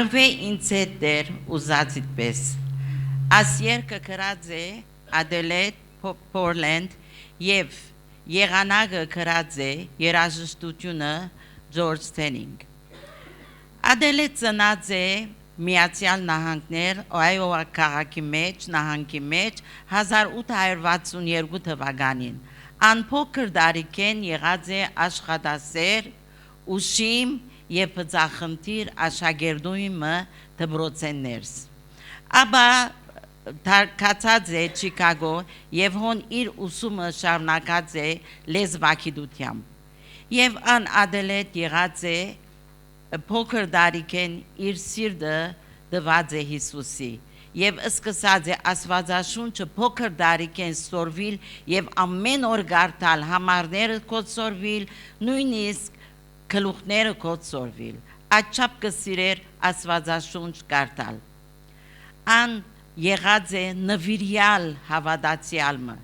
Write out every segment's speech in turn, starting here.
վարվե ինձ հետ դեր ուզածիդ պես։ Այս երկը գրած է Adelaide Portland եւ եղանակը գրած է երաժշտությունը George Tenning։ Adelaide ծնած է Միացյալ Նահանգներ Օհայո քաղաքի մեջ նահանգի մեջ 1862 թվականին անփոքր տարիքեն եղած է աշխատասեր ուշիմ եւ բծախնդիր աշակերտուհի դպրոցներս ապա թարգացած է Չիկագո եւ հոն իր ուսումը շարունակած է լեզվագիտությամբ եւ ան Adelaide եղած է փոքր տարիքեն իր սիրտը դված է Հիսուսի եւ սկսած է Աստվածաշունչը փոքր տարիքեն սորվիլ եւ ամեն օր գարտալ համարները կոծորվիլ նույնիսկ գլուխները կոծորվիլ աչափ կսիրեր Աստվածաշունչ գարտալ ան եղած է նվիրյալ հավատացյալը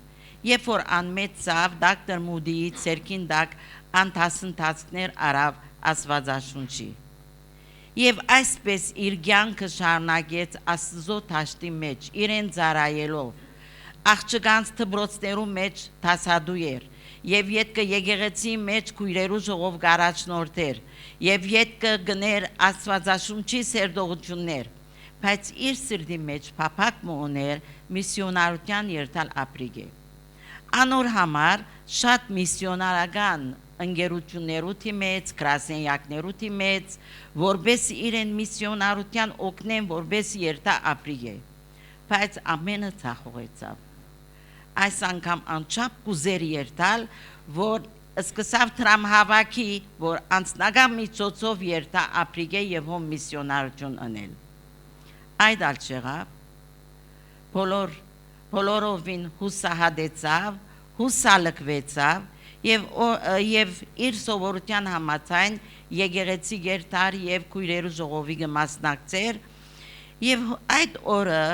երբ որ անմեցավ դոկտոր Մուդիի ցերկին դակ անտասնտածներ արավ Աստվածաշունչի եւ այսպես իր կյանքը շարունակեց Աստծո դաշտի մեջ իրեն ծառայելով աղջկանց դպրոցներու մեջ դասադու էր եւ յետքը եկեղեցի մեջ քույրերու ժողով գարաչնորթեր եւ յետքը գներ Աստվածաշունչի սերտողություններ բայց իր սրտի մեջ փափակ մոներ միսիոնարության երթալ ապրիգե անոր համար շատ միսիոնարական ընկերություններու թիմեց, գրասենյակներու թիմեց, որբես իրեն միսիոնարության օգնեն, որբես երթա ապրիգե, բայց ամենը ցախողեցավ։ Այս անգամ անչափ կուզեր երթալ, որ սկսավ տրամհավաքի, որ անձնական միջոցով երթա ապրիգե եւ հոմ միսիոնարություն անել։ Այդ ալ չեղավ, բոլորովին հուսահատեցավ, հուսալքվեցավ եւ իր սովորության համաձայն եկեղեցի գերտար եւ քույրերու ժողովի մասնակցեր եւ այդ օրը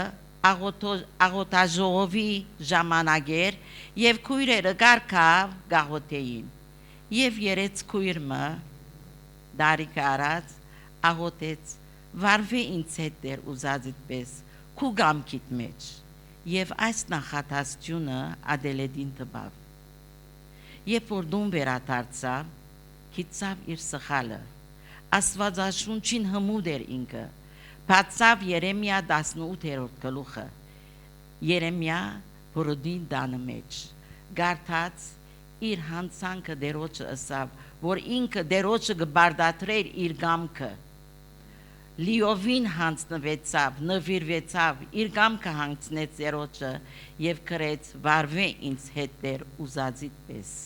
աղոթաժողովի ժամանակ էր եւ քույրերը գարկավ գաղոթեին եւ երեց քույրը դարիք արած աղոթեց վարվե ինձ հետ դեր ուզածիդ պես քու գամքիդ մեջ եւ այս նախատասությունը Adelaide-ին տվավ Երբ որ դուն վերադարձավ, գիտավ իր սխալը, Աստվածաշունչին հմուտ էր ինքը, բացավ Երեմիա 18-րդ գլուխը, Երեմիա Բրոդին դանը մեջ, գարտած իր հանցանքը դերոջը ըսավ, որ ինքը դերոջը գբարդատրեր իր գամքը, լիովին հանցնվեցավ, նվիրվեցավ, իր գամքը հանցնեց դերոջը և կրեց վարվե ինձ հետ դեր ուզածիդ պես։